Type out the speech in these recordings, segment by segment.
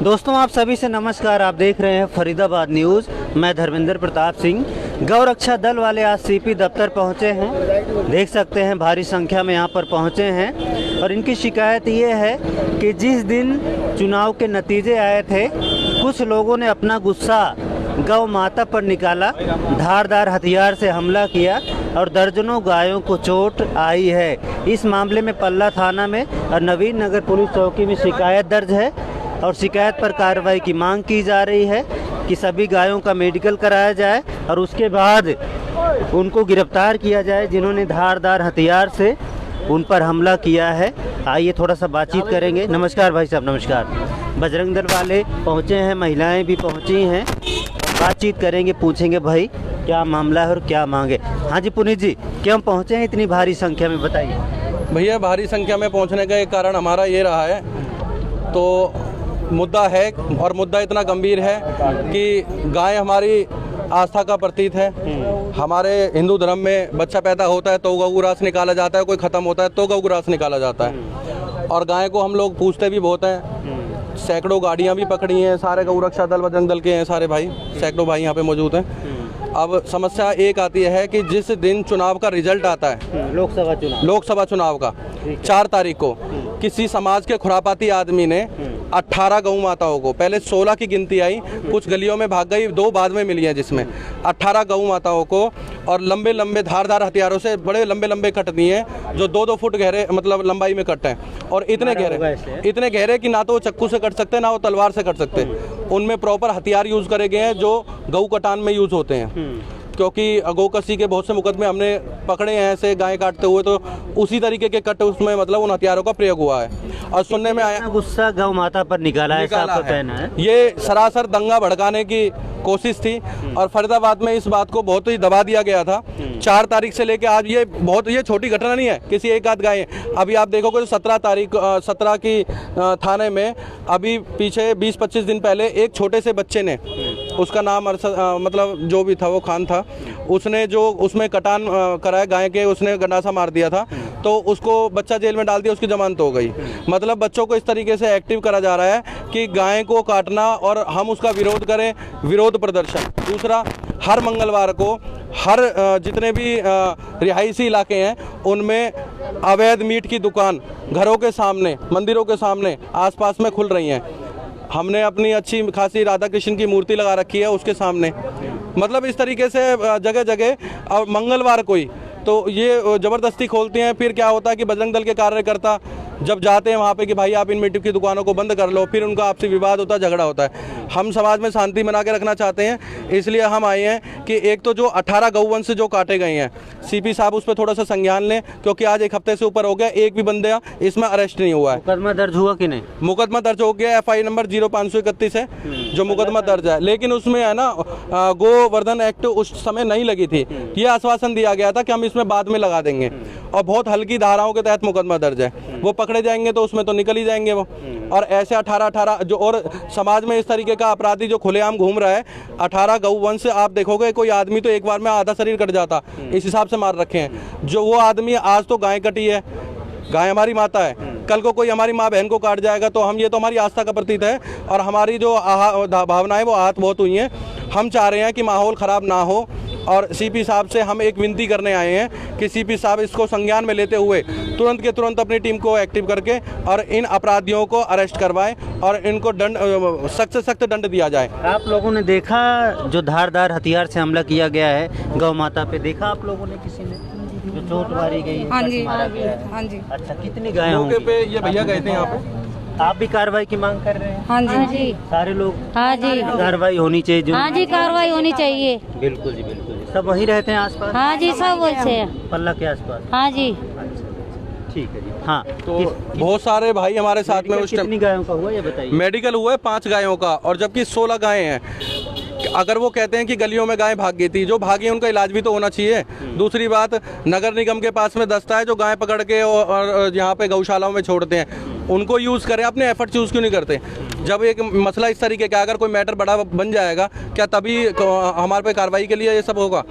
दोस्तों आप सभी से नमस्कार। आप देख रहे हैं फरीदाबाद न्यूज़। मैं धर्मेंद्र प्रताप सिंह। गौरक्षा दल वाले आज सीपी दफ्तर पहुंचे हैं। देख सकते हैं भारी संख्या में यहां पर पहुंचे हैं और इनकी शिकायत ये है कि जिस दिन चुनाव के नतीजे आए थे कुछ लोगों ने अपना गुस्सा गौ माता पर निकाला, धारदार हथियार से हमला किया और दर्जनों गायों को चोट आई है। इस मामले में पल्ला थाना में और नवीन नगर पुलिस चौकी में शिकायत दर्ज है और शिकायत पर कार्रवाई की मांग की जा रही है कि सभी गायों का मेडिकल कराया जाए और उसके बाद उनको गिरफ्तार किया जाए जिन्होंने धारदार हथियार से उन पर हमला किया है। आइए थोड़ा सा बातचीत करेंगे। नमस्कार भाई साहब। नमस्कार। बजरंग दल वाले पहुँचे हैं, महिलाएं भी पहुँची हैं, बातचीत करेंगे, पूछेंगे भाई क्या मामला है और क्या मांगे। हाँ जी पुनीत जी, क्यों पहुँचे हैं इतनी भारी संख्या में, बताइए। भैया भारी संख्या में पहुंचने का एक कारण हमारा ये रहा है, तो मुद्दा है और मुद्दा इतना गंभीर है कि गाय हमारी आस्था का प्रतीक है। हमारे हिंदू धर्म में बच्चा पैदा होता है तो गौग्रास निकाला जाता है, कोई ख़त्म होता है तो गौग्रास निकाला जाता है और गाय को हम लोग पूछते भी बहुत हैं। सैकड़ों गाड़ियां भी पकड़ी हैं, सारे गौरक्षा दल बजरंग दल के हैं सारे भाई, सैकड़ों भाई यहाँ पे मौजूद हैं। अब समस्या एक आती है कि जिस दिन चुनाव का रिजल्ट आता है, लोकसभा चुनाव का 4 तारीख को, किसी समाज के खुरापाती आदमी ने 18 गौ माताओं को, पहले 16 की गिनती आई, कुछ गलियों में भाग गई, 2 बाद में मिली हैं, जिसमें 18 गौ माताओं को और लंबे लंबे धारदार हथियारों से बड़े लंबे लंबे कट दिए हैं जो 2-2 फुट गहरे मतलब लंबाई में कट हैं और इतने गहरे कि ना तो वो चक्कू से कट सकते ना वो तलवार से कट सकते। उनमें प्रॉपर हथियार यूज़ करे गए हैं जो गौ कटान में यूज़ होते हैं, क्योंकि गौकसी के बहुत से मुकदमे हमने पकड़े हैं ऐसे गाय काटते हुए, तो उसी तरीके के कट उसमें मतलब उन हथियारों का प्रयोग हुआ है। और सुनने में आया गुस्सा गौ माता पर निकाला है, आपका कहना है। ये सरासर दंगा भड़काने की कोशिश थी और फरीदाबाद में इस बात को बहुत ही दबा दिया गया था। 4 तारीख से लेकर आज ये छोटी घटना नहीं है किसी एक आध गाय। अभी आप देखोगे तो 17 की थाने में अभी पीछे 20-25 दिन पहले एक छोटे से बच्चे ने, उसका नाम मतलब जो भी था वो खान था, उसने जो उसमें कटान कराया गाय के, उसने गंडासा मार दिया था तो उसको बच्चा जेल में डाल दिया, उसकी जमानत हो गई। मतलब बच्चों को इस तरीके से एक्टिव करा जा रहा है कि गाय को काटना और हम उसका विरोध करें, विरोध प्रदर्शन। दूसरा, हर मंगलवार को हर जितने भी रिहायशी इलाके हैं उनमें अवैध मीट की दुकान घरों के सामने, मंदिरों के सामने, आसपास में खुल रही हैं। हमने अपनी अच्छी खासी राधा कृष्ण की मूर्ति लगा रखी है उसके सामने। मतलब इस तरीके से जगह जगह, और मंगलवार को ही तो ये ज़बरदस्ती खोलती हैं। फिर क्या होता है कि बजरंग दल के कार्यकर्ता जब जाते हैं वहाँ पे कि भाई आप इन मीट की दुकानों को बंद कर लो, फिर उनका आपसी विवाद होता है, झगड़ा होता है। हम समाज में शांति बना के रखना चाहते हैं, इसलिए हम आए हैं कि एक तो जो 18 गौवंश जो काटे गए हैं, सीपी साहब उस पर थोड़ा सा संज्ञान लें, क्योंकि आज 1 हफ्ते से ऊपर हो गया, एक भी बंदा इसमें अरेस्ट नहीं हुआ है। मुकदमा दर्ज हुआ कि नहीं? मुकदमा दर्ज हो गया, FI नंबर 0531 है जो मुकदमा दर्ज है, लेकिन उसमें है ना गोवर्धन एक्ट उस समय नहीं लगी थी। ये आश्वासन दिया गया था कि हम इसमें बाद में लगा देंगे और बहुत हल्की धाराओं के तहत मुकदमा दर्ज है। वो पकड़े जाएंगे तो उसमें तो निकल ही जाएंगे वो। और ऐसे 18 जो और समाज में इस तरीके का अपराधी जो खुलेआम घूम रहा है, 18 गौवंश आप देखोगे कोई आदमी तो एक बार में आधा शरीर कट जाता, इस हिसाब से मार रखे हैं। जो वो आदमी आज तो गाय कटी है, गाय हमारी माता है, कल को कोई हमारी माँ बहन को काट जाएगा तो हम, ये तो हमारी आस्था का प्रतीक है और हमारी जो भावनाएं वो आहत बहुत हुई हैं। हम चाह रहे हैं कि माहौल ख़राब ना हो और सीपी साहब से हम एक विनती करने आए हैं कि सीपी साहब इसको संज्ञान में लेते हुए तुरंत के तुरंत अपनी टीम को एक्टिव करके और इन अपराधियों को अरेस्ट करवाएं और इनको दंड, सख्त से सख्त दंड दिया जाए। आप लोगों ने देखा जो धारदार हथियार से हमला किया गया है गौ माता पे, देखा आप लोगों ने किसी ने जो चोट मारी गई है? हाँ जी, मारा गया है? हाँ जी। अच्छा, कितनी गाय होंगी? मौके पे ये भैया गए थे यहाँ पे। आप भी कार्रवाई की मांग कर रहे हैं? हाँ जी, सारे लोग? हाँ जी, कार्रवाई होनी चाहिए जो। हाँ जी, कार्रवाई होनी चाहिए। बिल्कुल जी, बिल्कुल जी। सब वहीं रहते हैं आसपास? हाँ जी, सब वैसे हैं। पल्ला के आसपास? हाँ जी। अच्छा, ठीक है जी। हाँ, तो बहुत सारे भाई हमारे साथ में उस टाइम। कितनी गायों का हुआ ये बताइए? मेडिकल हुआ है 5 गायों का और जबकि 16 गायें हैं। अगर वो कहते हैं कि गलियों में गाय भाग गई थी, जो भागी उनका इलाज भी तो होना चाहिए। दूसरी बात, नगर निगम के पास में दस्ता है जो गाय पकड़ के और यहाँ पे गौशालाओं में छोड़ते हैं, उनको यूज़ करें, अपने एफर्ट यूज़ क्यों नहीं करते? जब एक मसला इस तरीके का, अगर कोई मैटर बड़ा बन जाएगा क्या तभी हमारे पे कार्रवाई के लिए ये सब होगा?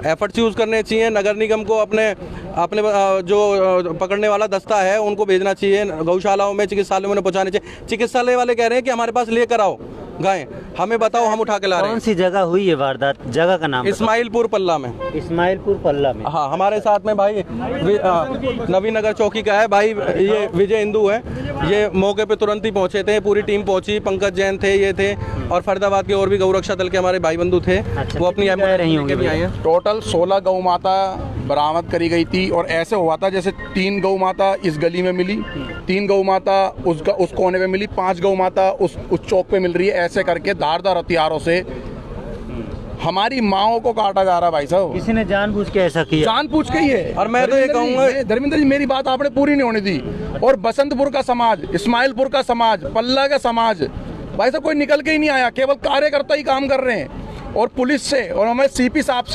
एफर्ट्स यूज़ करने चाहिए। नगर निगम को अपने अपने जो पकड़ने वाला दस्ता है उनको भेजना चाहिए, गौशालाओं में, चिकित्सालयों में पहुँचाने चाहिए। चिकित्सालय वाले कह रहे हैं कि हमारे पास लेकर आओ गाय, हमें बताओ, हम उठा के ला रहे कौन हैं। सी जगह हुई है वारदात, जगह का नाम बताओ। इस्माइलपुर पल्ला में। इस्माइलपुर पल्ला में। हाँ, हमारे साथ में भाई नवीन नगर चौकी का है भाई, ये विजय हिंदू है, ये मौके पे तुरंत ही पहुंचे थे, पूरी टीम पहुंची, पंकज जैन थे, ये थे, और फरीदाबाद के और भी गौरक्षा दल के हमारे भाई बंधु थे। अच्छा, वो अपनी कितनी गाय रही होंगी भी आई हैं। टोटल 16 गौ माता बरामद करी गई थी, और ऐसे हुआ था जैसे 3 गौ माता इस गली में मिली, 3 गौ माता उस कोने पे मिली, 5 गौ माता उस चौक पे मिल रही है। ऐसे करके धारदार हथियारों से हमारी माओं को काटा जा रहा है भाई साहब। किसी ने जानबूझ के ऐसा किया? जानबूझ के ही है। और मैं तो ये कहूंगा, धर्मेंद्र जी मेरी बात आपने पूरी नहीं होने दी। और बसंतपुर का समाज, इस्माइलपुर का समाज, पल्ला का समाज, भाई साहब कोई निकल के ही नहीं आया, केवल कार्यकर्ता ही काम कर रहे हैं। और पुलिस से और हमें सीपी साहब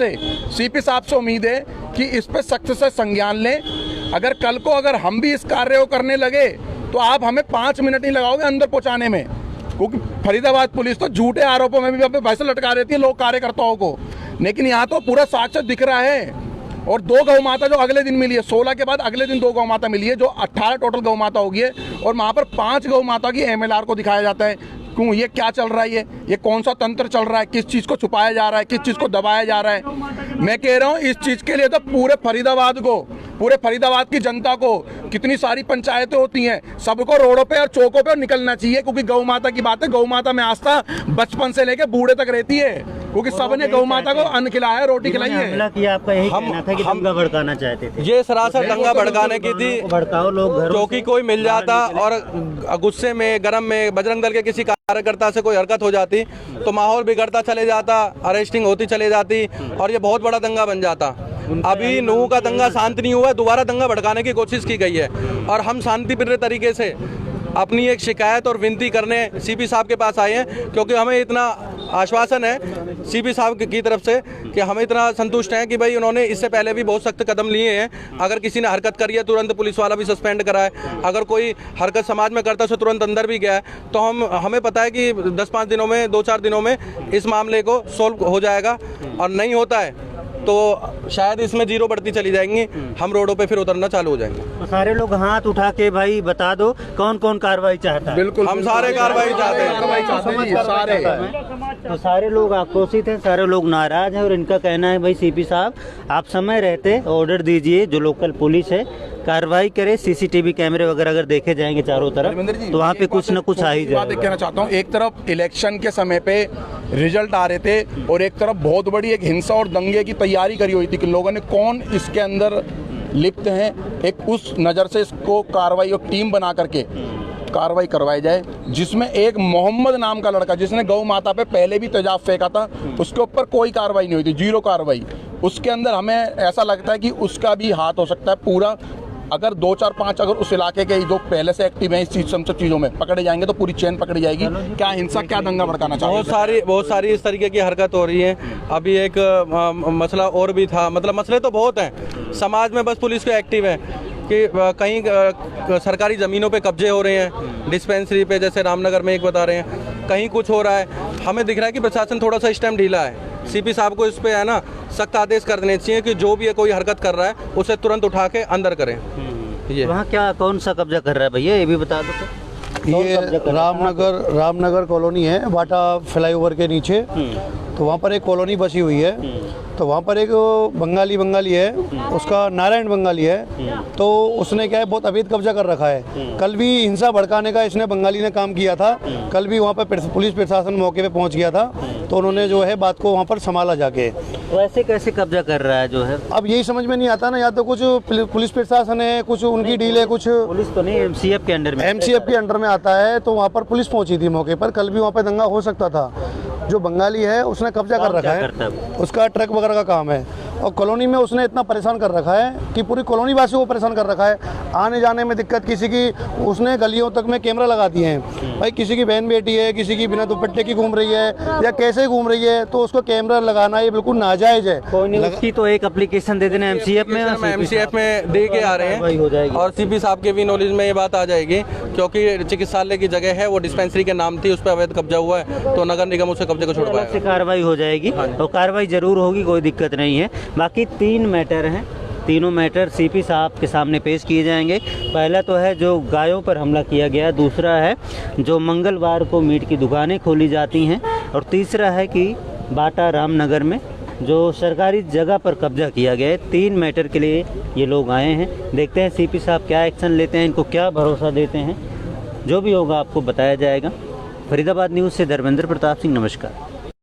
से उम्मीद है कि इस पे सख्त से संज्ञान लें। अगर कल को अगर हम भी इस कार्य को करने लगे तो आप हमें 5 मिनट नहीं लगाओगे अंदर पहुंचाने में, क्योंकि फरीदाबाद पुलिस तो झूठे आरोपों में भी भाई से लटका देती है लोग कार्यकर्ताओं को, लेकिन यहाँ तो पूरा साक्ष्य दिख रहा है। और 2 गौ माता जो अगले दिन मिली है, 16 के बाद अगले दिन 2 गौ माता मिली है, जो 18 टोटल गौ माता होगी है, और वहाँ पर 5 गौ माता की MLR को दिखाया जाता है। क्यों, ये क्या चल रहा है, ये कौन सा तंत्र चल रहा है, किस चीज़ को छुपाया जा रहा है, किस चीज़ को दबाया जा रहा है। मैं कह रहा हूँ इस चीज़ के लिए तो पूरे फरीदाबाद की जनता को, कितनी सारी पंचायतें होती हैं, सबको रोडों पे और चौकों पे निकलना चाहिए, क्योंकि गौ माता की बात है। गौ माता में आस्था बचपन से लेके बूढ़े तक रहती है, क्योंकि सबने गौ माता को अन्न खिलाया है, रोटी खिलाई है। हमला किया, आपका यही कहना था कि दंगा भड़काना चाहते थे? ये सरासर दंगा भड़काने की थी, भड़काओ लोग घरों क्योंकि कोई मिल जाता और गुस्से में, गरम में बजरंग दल के किसी कार्यकर्ता से कोई हरकत हो जाती तो माहौल बिगड़ता चले जाता, अरेस्टिंग होती चली जाती, और ये बहुत बड़ा दंगा बन जाता। अभी नूह का दंगा शांत नहीं हुआ, दोबारा दंगा भड़काने की कोशिश की गई है, और हम शांतिप्रिय तरीके से अपनी एक शिकायत और विनती करने सीपी साहब के पास आए हैं, क्योंकि हमें इतना आश्वासन है सीपी साहब की तरफ से कि हम इतना संतुष्ट हैं कि भाई उन्होंने इससे पहले भी बहुत सख्त कदम लिए हैं। अगर किसी ने हरकत करी है तुरंत पुलिस वाला भी सस्पेंड करा है, अगर कोई हरकत समाज में करता है तो तुरंत अंदर भी गया है। तो हमें पता है कि 10-5 दिनों में, 2-4 दिनों में इस मामले को सोल्व हो जाएगा, और नहीं होता है तो शायद इसमें 0 बढ़ती चली जाएंगी, हम रोडों पे फिर उतरना चालू हो जाएंगे। तो सारे लोग हाथ उठा के भाई बता दो कौन कौन कार्रवाई चाहता है? बिल्कुल, हम सारे कार्रवाई चाहते हैं। सारे तो सारे लोग आक्रोशित हैं, सारे लोग नाराज हैं, और इनका कहना है भाई सीपी साहब आप समय रहते ऑर्डर दीजिए, जो लोकल पुलिस है कार्रवाई करे, CCTV कैमरे वगैरह अगर देखे जाएंगे चारों तरफ तो वहाँ पे कुछ न कुछ आ ही बात जाएगा। कहना चाहता हूँ, एक तरफ इलेक्शन के समय पे रिजल्ट आ रहे थे, और एक तरफ बहुत बड़ी एक हिंसा और दंगे की तैयारी करी हुई थी कि लोगों ने कौन इसके अंदर लिप्त हैं, एक उस नज़र से इसको कार्रवाई और टीम बना करके कार्रवाई करवाई जाए, जिसमें एक मोहम्मद नाम का लड़का जिसने गौ माता पे पहले भी तेजाब फेंका था, उसके ऊपर कोई कार्रवाई नहीं हुई थी, 0 कार्रवाई। उसके अंदर हमें ऐसा लगता है कि उसका भी हाथ हो सकता है पूरा। अगर 2-4-5 अगर उस इलाके के जो पहले से एक्टिव हैं इस चीज सब चीज़ों में पकड़े जाएंगे तो पूरी चेन पकड़ी जाएगी। क्या हिंसा, क्या दंगा भड़काना चाहिए। बहुत सारी इस तरीके की हरकत हो रही है। अभी एक मसला और भी था, मतलब मसले तो बहुत हैं समाज में, बस पुलिस को एक्टिव है कि कहीं सरकारी ज़मीनों पे कब्जे हो रहे हैं, डिस्पेंसरी पे जैसे रामनगर में एक बता रहे हैं, कहीं कुछ हो रहा है। हमें दिख रहा है कि प्रशासन थोड़ा सा इस टाइम ढीला है। सीपी साहब को इस पे है ना सख्त आदेश कर देने चाहिए कि जो भी है कोई हरकत कर रहा है उसे तुरंत उठा के अंदर करें। ये वहाँ क्या कौन सा कब्जा कर रहा है भैया, ये भी बता दो तो। ये रामनगर कॉलोनी है, बाटा फ्लाईओवर के नीचे। तो वहाँ पर एक कॉलोनी बसी हुई है, तो वहाँ पर एक बंगाली है, उसका नारायण बंगाली है, तो उसने क्या है बहुत अवैध कब्जा कर रखा है। कल भी हिंसा भड़काने का इसने बंगाली ने काम किया था, कल भी वहाँ पर पुलिस प्रशासन मौके पे पहुँच गया था, तो उन्होंने जो है बात को वहाँ पर संभाला जाके। वैसे कैसे कब्जा कर रहा है जो है, अब यही समझ में नहीं आता ना, या तो कुछ पुलिस प्रशासन है, कुछ उनकी डील है, कुछ पुलिस तो नहीं MCF के अंडर में, MCF के अंडर में आता है, तो वहाँ पर पुलिस पहुंची थी मौके पर। कल भी वहाँ पर दंगा हो सकता था। जो बंगाली है उसने कब्जा कर रखा है, उसका ट्रक वगैरह का काम है, और कॉलोनी में उसने इतना परेशान कर रखा है कि पूरी कॉलोनी वासी को परेशान कर रखा है। आने जाने में दिक्कत, किसी की उसने गलियों तक में कैमरा लगा दिए हैं। भाई किसी की बहन बेटी है, किसी की बिना दुपट्टे की घूम रही है या कैसे घूम रही है, तो उसको कैमरा लगाना ये बिल्कुल नाजायज है। उसकी तो एक एप्लीकेशन दे देना MCF में दे के आ रहे हैं, और सीपी साहब के भी नॉलेज में ये बात आ जाएगी, क्योंकि चिकित्सालय की जगह है वो डिस्पेंसरी के नाम थी, उस पर अवैध कब्जा हुआ है, तो नगर निगम उसे कब्जे को छुड़वाएगा। कार्रवाई हो जाएगी, और कार्रवाई जरूर होगी, कोई दिक्कत नहीं है। बाकी 3 मैटर हैं, तीनों मैटर सीपी साहब के सामने पेश किए जाएंगे। पहला तो है जो गायों पर हमला किया गया, दूसरा है जो मंगलवार को मीट की दुकानें खोली जाती हैं, और तीसरा है कि बाटा रामनगर में जो सरकारी जगह पर कब्जा किया गया है। 3 मैटर के लिए ये लोग आए हैं। देखते हैं सीपी साहब क्या एक्शन लेते हैं, इनको क्या भरोसा देते हैं। जो भी होगा आपको बताया जाएगा। फरीदाबाद न्यूज़ से धर्मेंद्र प्रताप सिंह, नमस्कार।